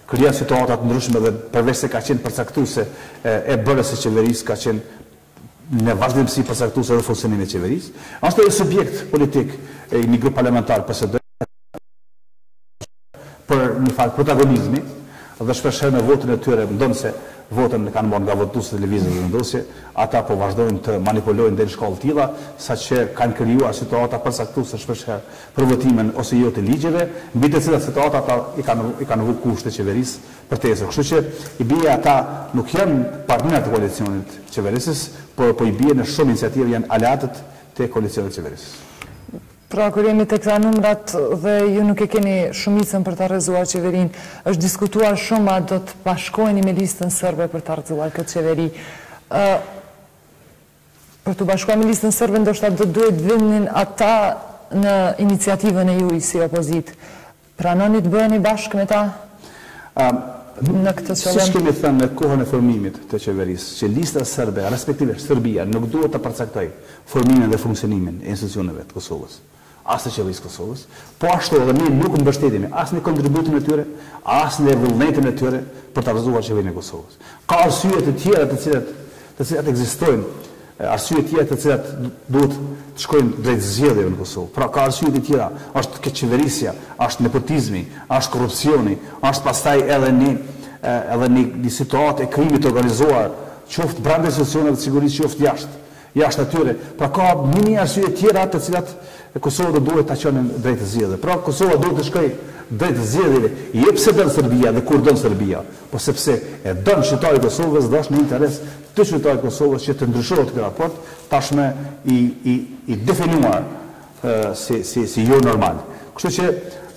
krijon situata të ndryshme dhe përveç se ka qenë përcaktuese e bërës së qeverisë, ka qenë në vazhdimsi përcaktuese edhe funksionimin e qeverisë. Është edhe subjekt politik i një grup parlamentar PSD për një farë protagonizmi dhe shpeshherë në votën e tyre, ndonse votën e kanë marrë nga votuesit e Lëvizjes së Vendosje, ata po vazhdojnë të manipulojnë deri në shkallë tilla, saqë kanë krijuar situata përcaktuese shpeshherë për votimin ose jo të ligjeve, mbi të cilat situata ata i kanë vënë kushte qeverisë për tesë. Kështu që i bie ata nuk janë partnerë të koalicionit qeverisës, por po i bie në shumë iniciativë janë aleatët të koalicionit qeverisës. Pra, kur jemi të këta numrat dhe ju nuk e keni shumicën për të rrezuar qeverinë, është diskutuar shumë a do të bashkoheni me listën sërbe për të rrezuar këtë qeveri. Për të bashkuar me listën sërbe, ndoshta do duhet vinin ata në iniciativën e juaj si opozitë. Pranoni të bëheni bashkë me ta në këtë qëllim? Siç kemi thënë në kohën e formimit të qeverisë, që lista sërbe, respektivisht Serbia, nuk duhet të përcaktojë formimin dhe funksionimin e institucioneve të Kosovës, as të qeverisë Kosovës, po ashtu edhe ne nuk mbështetemi as në kontributin e tyre, as në vullnetin e tyre për të rrezuar qeverinë e Kosovës. Ka arsye të tjera të cilat ekzistojnë, arsye të tjera të cilat duhet të shkojnë drejt zgjedhjeve në Kosovë. Pra ka arsye të tjera, është qeverisja, është nepotizmi, është korrupsioni, është pastaj edhe një situatë e krimit organizuar, qoftë brenda institucioneve të sigurisë, qoftë jashtë atyre. Pra ka një arsye tjera të cilat Kosova do duhet ta çojnë drejt zgjedhjeve. Pra Kosova duhet të shkojë drejt zgjedhjeve, jo pse don Serbia dhe kur don Serbia, po sepse e don qytetarët e Kosovës, dhe është në interes të qytetarëve të Kosovës që të ndryshohet ky raport, tashmë i definuar si jo normal. Kështu që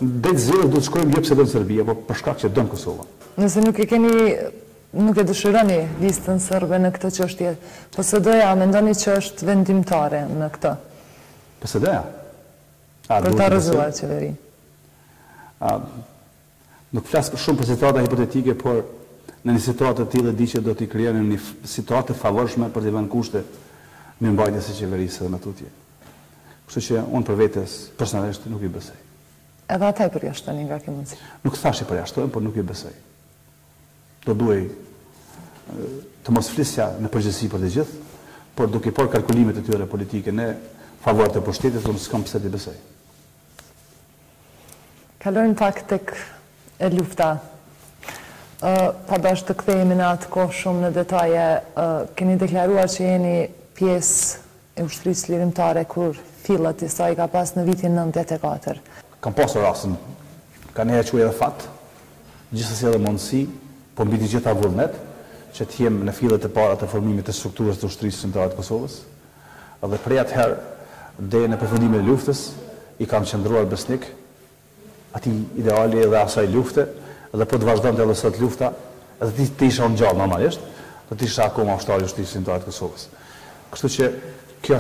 drejt zgjedhjeve duhet të shkojmë jo pse don Serbia, po për shkak që don Kosova. Nëse nuk e dëshironi listën sërbe në këtë çështje, PSD-ja mendoni që është vendimtare në këtë? PSD-ja? Për ta rrezuar qeverinë. Nuk flas shumë për situata hipotetike, por në një situatë të tillë di që do t'i krijojnë një situatë favorshme për të vënë kushte mirëmbajtjes së qeverisë dhe në tutje. Kështu që unë për vetes personalisht nuk i besoj. Edhe ata i përjashtoni nga kjo mundësi? Nuk thash i përjashtojmë, por nuk i besoj. Do duhej të mos flisja në përgjithësi për të gjithë, por duke por kalkulimet e tyre politike në favor të pushtetit, unë s'kam pse t'i besoj. Kalojmë pak tek e lufta. Pa dash të kthehemi në atë kohë shumë në detaje, keni deklaruar që jeni pjesë e ushtrisë lirimtare kur fillat e saj ka pas në vitin 94. Kam pasur rastin, ka një quaj edhe fat, gjithsesi edhe mundësi, po mbi të gjitha vullnet, që të jem në fillet e para të formimit të strukturës të ushtrisë lirimtare të Kosovës, dhe prej atëherë deri në përfundimin e luftës, i kam qëndruar besnik ati ideali dhe asaj lufte, dhe po të vazhdojnë të edhe sot lufta, edhe ti isha unë gjallë normalisht, dhe ti isha akoma ushtari justisë shqiptare të Kosovës. Kështu që kjo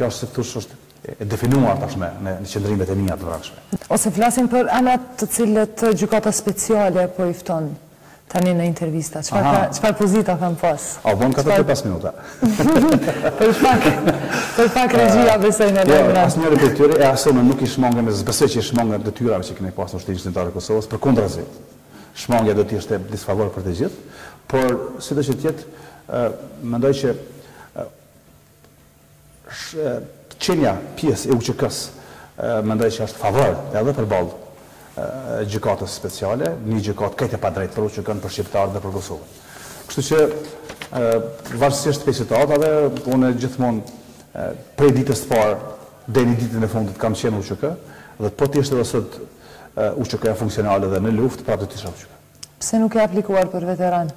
është se thush është e definuar tashme në qëndrimet e mia të vrakshme. Ose flasim për anat të cilët gjykata speciale po i fton tani në intervista. Çfarë pozita kam pas? A bon 45 minuta. Për pak regjia besoj në lëndra. Asnjëri prej tyre e asome nuk i shmangë me besoj që i shmangë detyrave që kemi pasur në Shtetin Shqiptar të Kosovës, përkundrazi. Shmangja do të ishte disfavor për të gjithë, por sido që të jetë, mendoj që qenja pjesë e UÇK-s mendoj që është favor edhe për ballë gjykatës speciale, një gjykatë kajtë e pa drejtë për UÇK-n, për shqiptarët dhe për Kosovën. Kështu që varësisht për situatave, unë gjithmonë prej ditës të parë deri në ditën e fundit kam qenë UÇK, dhe po të ishte edhe sot UÇK-ja funksionale dhe në luftë, pra do të isha UÇK. Pse nuk e aplikuar për veteran?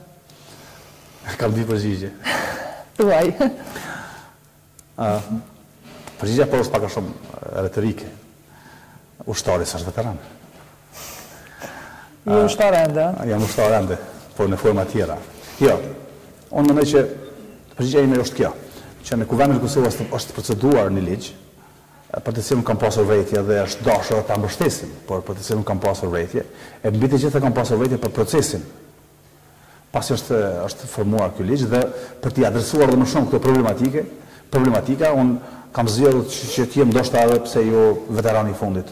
Kam dy përgjigje. Thuaj. Përgjigja por është pak a shumë retorike. Ushtari s'është veteran. Jo ushtar ende? Jam ushtar ende, por në forma tjera. Jo, unë mendoj që përgjigja ime është kjo, që në Kuvendin e Kosovës është proceduar një ligj, për të cilën kam pasur vërejtje dhe është dashur ta mbështesim, por për të cilën kam pasur vërejtje, e mbi të gjitha kam pasur vërejtje për procesin. Pasi është formuar ky ligj dhe për t'i adresuar edhe më shumë këto problematika, unë kam zgjedhur që t'jem ndoshta edhe pse jo veterani i fundit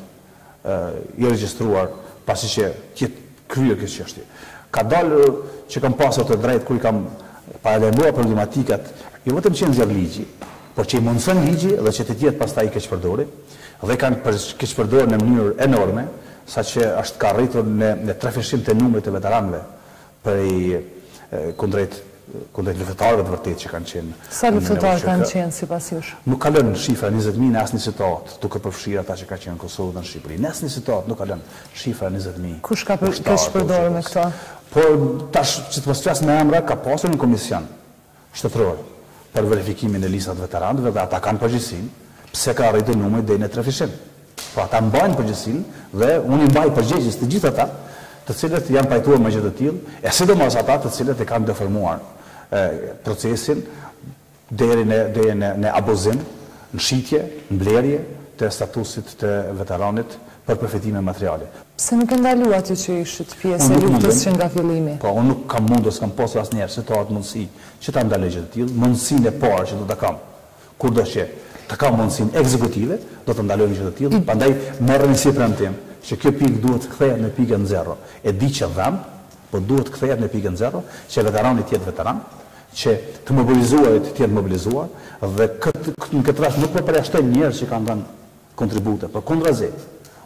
i regjistruar, pasi që t'jetë kryer kjo çështje. Ka dalë që kam pasur të drejtë kur i kam paralajmëruar problematikat, jo vetëm që nxjerr ligji, por që i mundson ligji dhe që të tjetë pastaj keqpërdori, dhe kanë keqpërdorur në mënyrë enorme, saqë është ka rritur në trafishim të numrit të veteranëve për kundrejt luftëtarëve të vërtetë që kanë qenë. Sa luftëtarë kanë qenë sipas jush? Nuk ka lënë shifra 20.000 në asnjë situatë, duke përfshirë ata që kanë qenë në Kosovë dhe në Shqipëri. Në asnjë situatë nuk ka lënë shifra 20.000. Kush ka keqpërdorur me këto? Por tash që të mos flas me emra, ka pasur një komision shtetëror për verifikimin e listat veteranëve dhe ata kanë përgjegjësinë pse ka arritur numri deri në trafishim. Po ata mbajnë përgjegjësinë dhe unë i mbaj përgjegjës të gjithë ata të cilët janë pajtuar me gjë të tillë, e sidomos ata të cilët e kanë deformuar procesin deri në abuzim, në shitje, në blerje të statusit të veteranit për përfitime materiale. Pse nuk e ndaluat ju që ishit pjesë e luftës që nga fillimi? Po, unë nuk kam mundur, s'kam pasur asnjëherë situatë mundësi që ta ndaloj gjë të tillë, mundësinë e parë që do ta kam, kurdo që ta kam mundësinë ekzekutive, do të ndaloj gjë të tillë, prandaj merrem si premtim që kjo pikë duhet të kthehet në pikën 0. E di që dham, po duhet të kthehet në pikën 0, që veterani të jetë veteran, që të mobilizuarit të jetë mobilizuar, dhe në këtë rast nuk po përjashtoj njerëz që kanë dhënë kontribute, por kundrazi.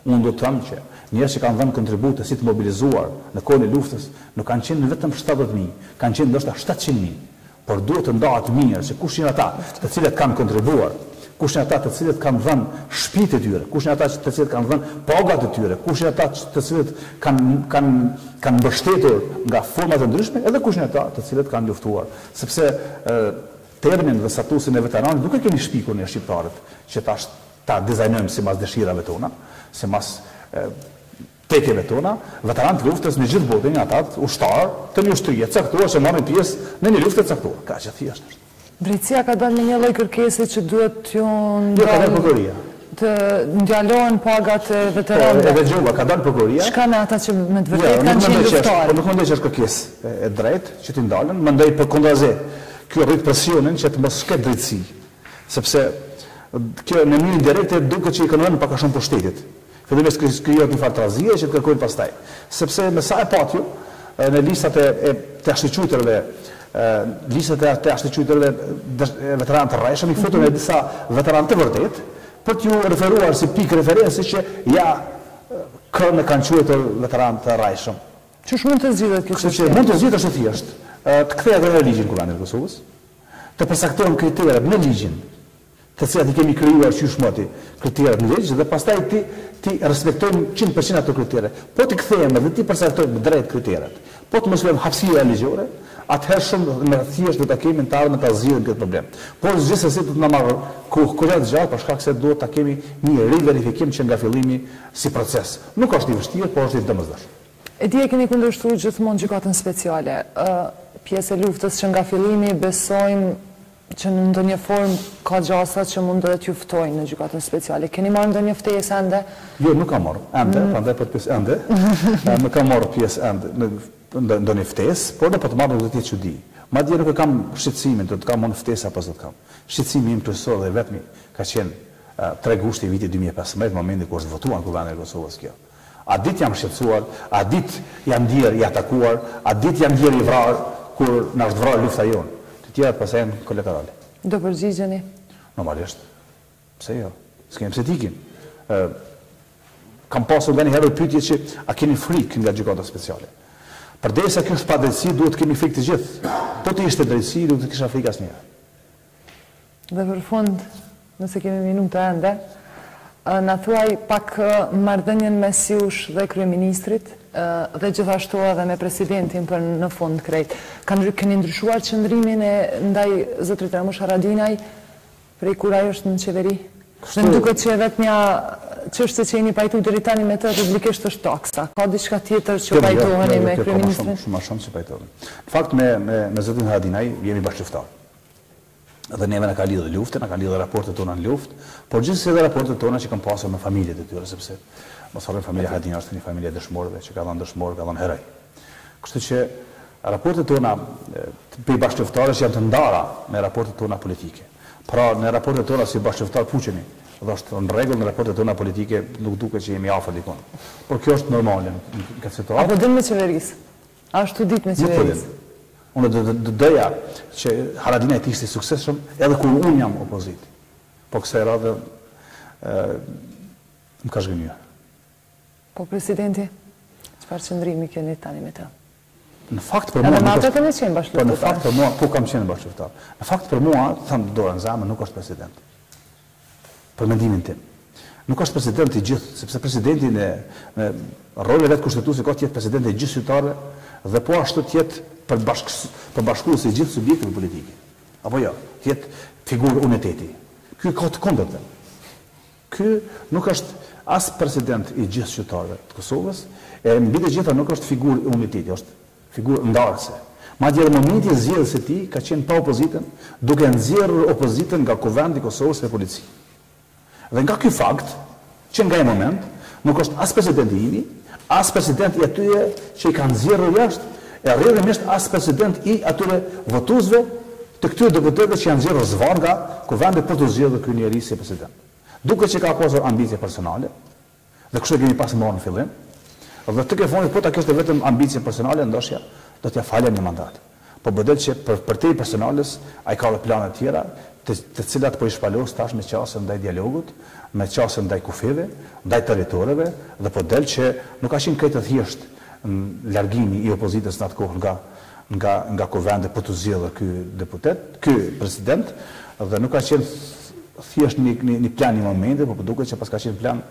Unë do të them që njerëz që kanë dhënë kontribute si të mobilizuar në kohën e luftës, nuk kanë qenë vetëm 70.000, kanë qenë ndoshta 700.000, por duhet të ndahet mirë se kush janë ata të cilët kanë kontribuar, kush janë ata të cilët kanë dhënë shtëpitë e tyre, kush janë ata të cilët kanë dhënë pagat e tyre, kush janë ata të cilët kanë mbështetur nga forma të ndryshme, edhe kush janë ata të cilët kanë luftuar, sepse termin dhe statusin e veteranit nuk e kemi shpikur ne shqiptarët, që ta dizajnojmë sipas dëshirave tona, sipas tekeve tona, veteranët e luftës në gjithë botën janë ata ushtar të një ushtrie të caktuar që marrin pjesë në një luftë të caktuar. Kaq që thjesht është. Drejtësia ka dalë me një lloj kërkese që duhet t'ju të ndjalohen pagat e veteranëve. Edhe gjova, ka dalë prokuroria. Çka me ata që me të vërtetë kanë qenë luftarë? Po nuk mendoj që është kërkesë e drejtë që t'i ndalen, mendoj përkundrazi. Ky rrit presionin që të mos ketë drejtësi, sepse kjo në mënyrë indirekte duket që i kanë vënë pak a shumë pushtetit. Fillimisht krijohet një farë trazie që të kërkojnë pastaj. Sepse me sa e patju në listat e të ashtuqytërve, listat e të ashtuqytërve veteranë të rreshëm i futën e disa veteranë të vërtet për t'ju referuar si pikë referenci që ja kënë kanë quajtur veteranë të rreshëm. Ç'është mund të zgjidhet kjo çështje? Mund të zgjidhet është thjesht. Të kthehet në ligjin Kuvendit të Kosovës, të përcaktojnë kriteret në ligjin, të cilat i kemi krijuar qysh moti, kriteret në ligj dhe pastaj ti respektojmë 100% ato kritere. Po ti kthehemi dhe ti përcaktojmë drejt kriteret. Po të mos lëm hapësira ligjore, atëherë shumë me thjesht do ta kemi të ardhmen ta zgjidhim këtë problem. Por gjithsesi do të na marrë kohë gjatë për shkak se duhet ta kemi një riverifikim që nga fillimi si proces. Nuk është i vështirë, por është i domosdoshëm. E di e keni kundërshtuar gjithmonë gjykatën speciale. Pjesë e luftës që nga fillimi besojmë që në ndonjë formë ka gjasa që mundet ju ftojnë në gjykatën speciale. Keni marrë ndonjë ftesë ende? Jo, nuk kam marrë ende, prandaj po të pyes ende. Nuk kam marrë pjesë ende në ndonjë ftesë, por do të marrë do të jetë çudi. Madje nuk e kam shqetësimin, do të kam në ftesë apo s'do të kam. Shqetësimi im kryesor dhe vetmi ka qenë 3 gushti i vitit 2015, momenti kur është votuar në Kuvendin e Kosovës kjo. A dit jam shqetësuar, a dit jam ndier i atakuar, a dit jam ndier i vrarë kur na është vrarë lufta jonë. Të tjerat pastaj janë kolaterale. Do përgjigjeni? Normalisht. Pse jo? S'kem pse t'ikim. Kam pasur nga një herë pyetje që a keni frikë nga gjykata speciale. Përderisa kjo është pa drejtësi, duhet kemi frikë të gjithë. Po të ishte drejtësi, duhet të kisha frikë asnjëherë. Dhe për fund, nëse kemi minuta ende, na thuaj pak marrëdhënien mes jush dhe kryeministrit dhe gjithashtu edhe me presidentin për në fund krejt. Keni ndryshuar qëndrimin e ndaj zotrit Ramush Haradinaj prej kur ajo është në qeveri? Dhe më duket që vetmja çështja që jeni pajtuar deri tani me të publikisht është taksa. Ka diçka tjetër që pajtoheni me kryeministrin? Shumë që pajtohemi. Në fakt me zotin Haradinaj jemi bashkëftar. Dhe neve na ka lidhur luftë, na ka lidhur raportet tona në luftë, por gjithsesi edhe raportet tona që kanë pasur me familjet e tyre, sepse mos harrojmë familja Haradinaj është një familje dëshmorëve që ka dhënë dëshmorë, ka dhënë heroj. Kështu që raportet tona për bashkëftarësh janë të ndara me raportet tona politike. Pra në raportet tona si bashkëftar puqemi, dhe është në rregull në raportet tona politike nuk duket që jemi afër dikon. Por kjo është normale në këtë situatë. Apo dëm me qeverisë? Ashtu ditë me qeverisë? Unë do doja që Haradinaj të ishte i suksesshëm edhe kur unë jam opozitë. Po kësaj radhe më ka zgënjur. Po presidenti, çfarë qëndrimi keni tani me të? Në fakt për mua, në fakt për mua, po kam qenë bashkëftar. Në fakt për mua, thënë dorën zemër, nuk është president. Për mendimin tim. Nuk është president i gjithë, sepse presidenti në rolin e vet kushtetuese ka të jetë president i gjithë qytetarëve dhe po ashtu të jetë përbashkrues i gjithë subjekteve politike. Apo jo, të jetë figurë uniteti. Ky ka të kundërtën. Ky nuk është as president i gjithë qytetarëve të Kosovës, e mbi të gjitha nuk është figurë i uniteti, është figurë ndarëse. Madje në momentin e zgjedhjes së tij ka qenë pa opozitën, duke nxjerrur opozitën nga Kuvendi i Kosovës dhe policia. Dhe nga ky fakt, që nga ai moment nuk është as presidenti imi, as presidenti i atyre që i kanë nxjerrur jashtë, e rrjedhimisht as president i atyre votuesve të këtyre deputetëve që janë nxjerrur zvar nga Kuvendi për të zgjedhur ky njerëz si president. Duket që ka pasur ambicie personale, dhe kështu e kemi pas marrë në fillim. Dhe të ke fondit, po ta kishte vetëm ambicie personale, ndoshta do t'ja falja një mandat. Po bëdet që për te i personales, a i ka dhe planet tjera, të cilat po i shpalos tash me qasën ndaj dialogut, me qasën ndaj kufive, ndaj territoreve, dhe po del që nuk ka qenë këtë të thjesht në largimi i opozitës në atë kohë nga Kuvende për të zgjedhur ky deputet, ky president, dhe nuk ka qenë thjesht një plan një momente, po duket që pas ka qenë plan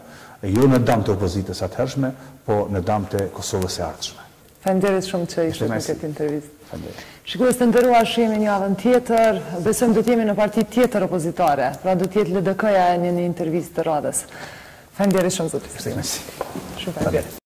jo në dam të opozitës atëhershme, po në dam të Kosovës së ardhshme. Faleminderit shumë që ishte në këtë intervistë. Shikues të nderuar, shihemi një javën tjetër, besojmë do të jemi në parti tjetër opozitare, pra do të jetë LDK-ja në një intervistë të radhës. Faleminderit shumë zotëri. Shumë faleminderit.